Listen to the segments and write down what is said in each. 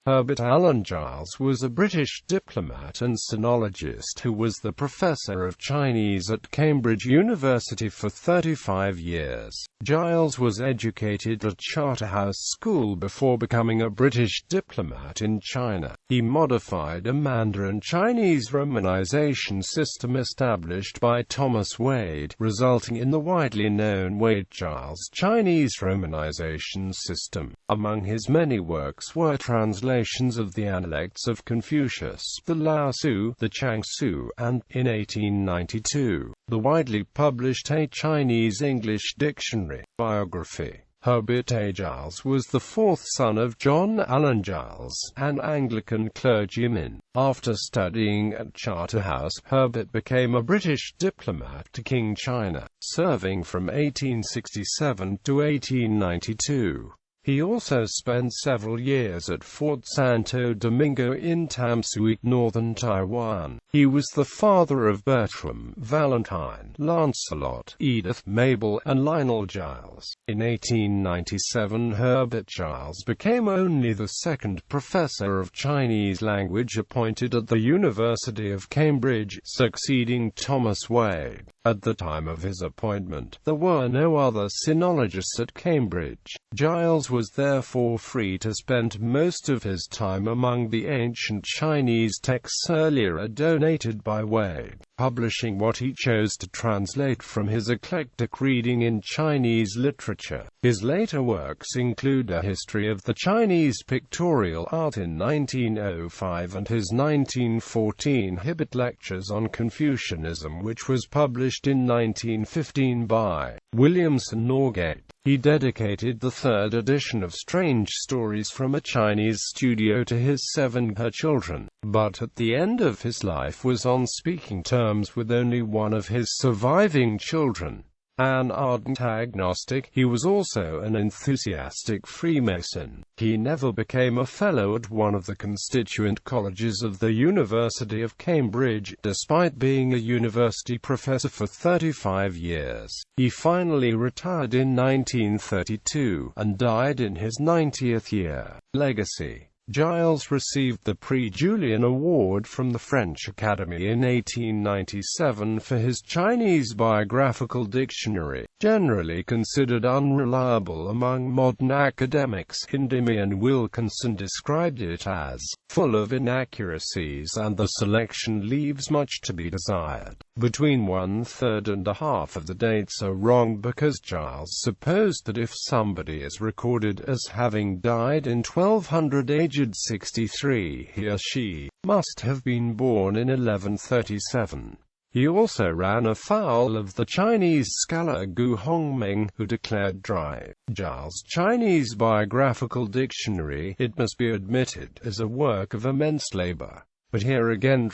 Herbert Allen Giles was a British diplomat and sinologist who was the professor of Chinese at Cambridge University for 35 years. Giles was educated at Charterhouse School before becoming a British diplomat in China. He modified a Mandarin Chinese romanisation system established by Thomas Wade, resulting in the widely known Giles Chinese romanisation system. Among his many works were translations of the Analects of Confucius, the Lao Tzu, the Chuang Tzu, and, in 1892, the widely published A Chinese-English Dictionary. Biography. Herbert A. Giles was the fourth son of John Allen Giles, an Anglican clergyman. After studying at Charterhouse, Herbert became a British diplomat to King China, serving from 1867 to 1892. He also spent several years at Fort Santo Domingo in Tamsui, northern Taiwan. He was the father of Bertram, Valentine, Lancelot, Edith, Mabel, and Lionel Giles. In 1897, Herbert Giles became only the second professor of Chinese language appointed at the University of Cambridge, succeeding Thomas Wade. At the time of his appointment, there were no other sinologists at Cambridge. Giles was therefore free to spend most of his time among the ancient Chinese texts earlier donated by Wade, publishing what he chose to translate from his eclectic reading in Chinese literature. His later works include A History of the Chinese Pictorial Art in 1905 and his 1914 Herbert Lectures on Confucianism, which was published in 1915 by Williamson Norgate. He dedicated the third edition of Strange Stories from a Chinese Studio to his 7 children, but at the end of his life was on speaking terms with only one of his surviving children. An ardent agnostic, he was also an enthusiastic Freemason. He never became a fellow at one of the constituent colleges of the University of Cambridge, despite being a university professor for 35 years. He finally retired in 1932, and died in his 90th year. Legacy. Giles received the Prix Julian Award from the French Academy in 1897 for his Chinese biographical dictionary, generally considered unreliable among modern academics. Endymion Wilkinson described it as full of inaccuracies, and the selection leaves much to be desired. Between 1/3 and a half of the dates are wrong because Giles supposed that if somebody is recorded as having died in 1200 aged 63, he or she must have been born in 1137. He also ran afoul of the Chinese scholar Gu Hongming, who declared Giles Chinese biographical dictionary, it must be admitted, is a work of immense labor. But here again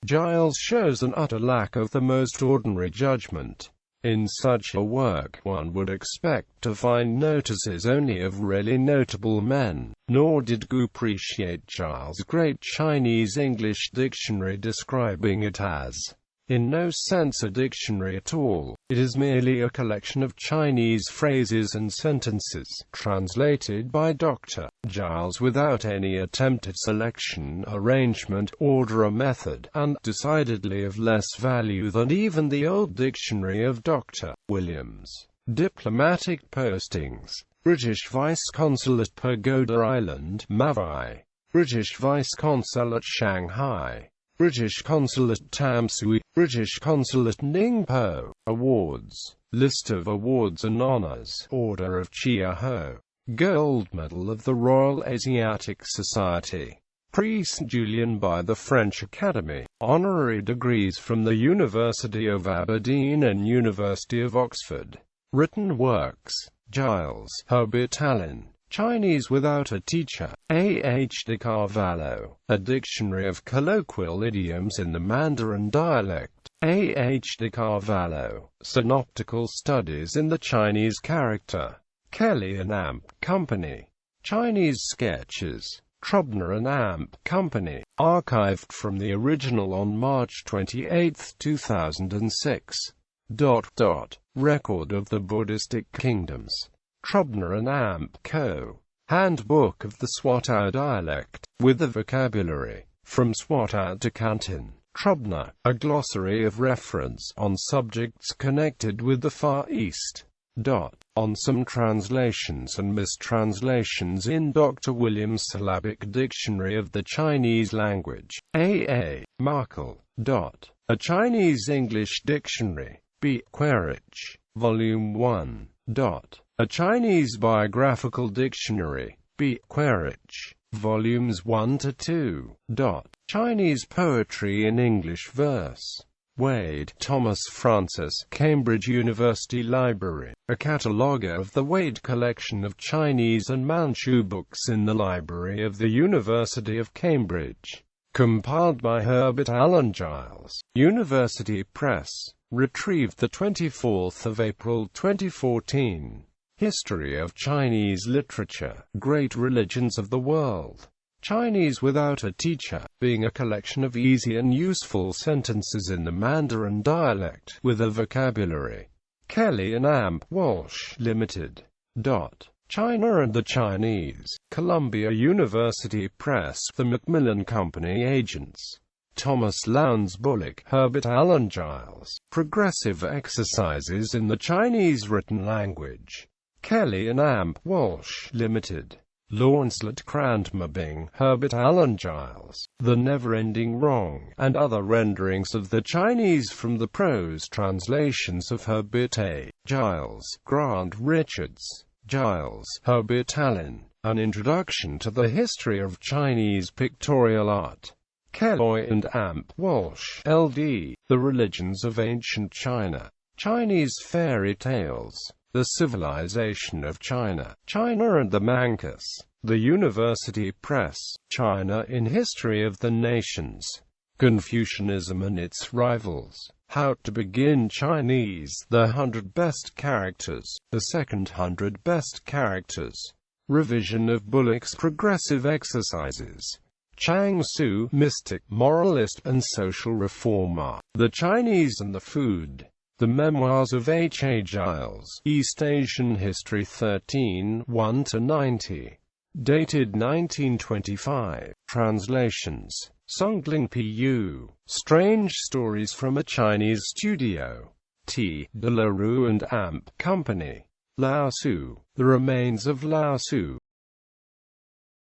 Giles shows an utter lack of the most ordinary judgment. In such a work, one would expect to find notices only of really notable men. Nor did Gu appreciate Giles' great Chinese-English dictionary, describing it as in no sense a dictionary at all. It is merely a collection of Chinese phrases and sentences, translated by Dr. Giles without any attempt at selection, arrangement, order or method, and decidedly of less value than even the old dictionary of Dr. Williams. Diplomatic postings. British Vice-Consul at Pagoda Island, Mavai. British Vice-Consul at Shanghai. British Consul at Tamsui. British Consul at Ningpo. Awards. List of awards and honours. Order of China.He. Gold Medal of the Royal Asiatic Society. Prix Julian by the French Academy. Honorary degrees from the University of Aberdeen and University of Oxford. Written works. Giles, Herbert Allen. Chinese Without a Teacher. A. H. de Carvalho. A Dictionary of Colloquial Idioms in the Mandarin Dialect. A. H. de Carvalho. Synoptical Studies in the Chinese Character. Kelly and Amp Company. Chinese Sketches. Trubner and Amp Company. Archived from the original on March 28, 2006. Record of the Buddhistic Kingdoms. Trubner and Amp Co. Handbook of the Swatow dialect, with the vocabulary, from Swatow to Canton. Trubner, a glossary of reference on subjects connected with the Far East. On some translations and mistranslations in Dr. Williams' Syllabic Dictionary of the Chinese Language. A. Markle. A Chinese-English Dictionary. B. Quaritch. Volume 1. A Chinese Biographical Dictionary. B. Quaritch. Volumes 1 to 2. Chinese Poetry in English Verse. Wade, Thomas Francis, Cambridge University Library. A catalogue of the Wade collection of Chinese and Manchu books in the Library of the University of Cambridge. Compiled by Herbert Allen Giles. University Press. Retrieved 24 April 2014. History of Chinese Literature. Great Religions of the World. Chinese Without a Teacher, being a collection of easy and useful sentences in the Mandarin dialect, with a vocabulary. Kelly and Amp, Walsh, Limited. China and the Chinese. Columbia University Press. The Macmillan Company Agents. Thomas Lowndes Bullock, Herbert Allen Giles. Progressive Exercises in the Chinese Written Language. Kelly and Amp, Walsh, Limited. Launcelot Cranmer-Bing, Herbert Allen Giles. The Never-Ending Wrong, and Other Renderings of the Chinese from the Prose Translations of Herbert A. Giles, Grant Richards. Giles, Herbert Allen. An Introduction to the History of Chinese Pictorial Art. Kelly and Amp, Walsh, L.D. The Religions of Ancient China. Chinese Fairy Tales. The Civilization of China. China and the Manchus. The University Press. China in History of the Nations. Confucianism and its Rivals. How to Begin Chinese. The 100 Best Characters. The Second 100 Best Characters. Revision of Bullock's Progressive Exercises. Chuang Tzu, mystic, moralist, and social reformer. The Chinese and the Food. The Memoirs of H. A. Giles, East Asian History 13, 1-90. Dated 1925. Translations. Songling Pu. Strange Stories from a Chinese Studio. T. De La Rue and Amp Company. Lao Tzu. The Remains of Lao Tzu.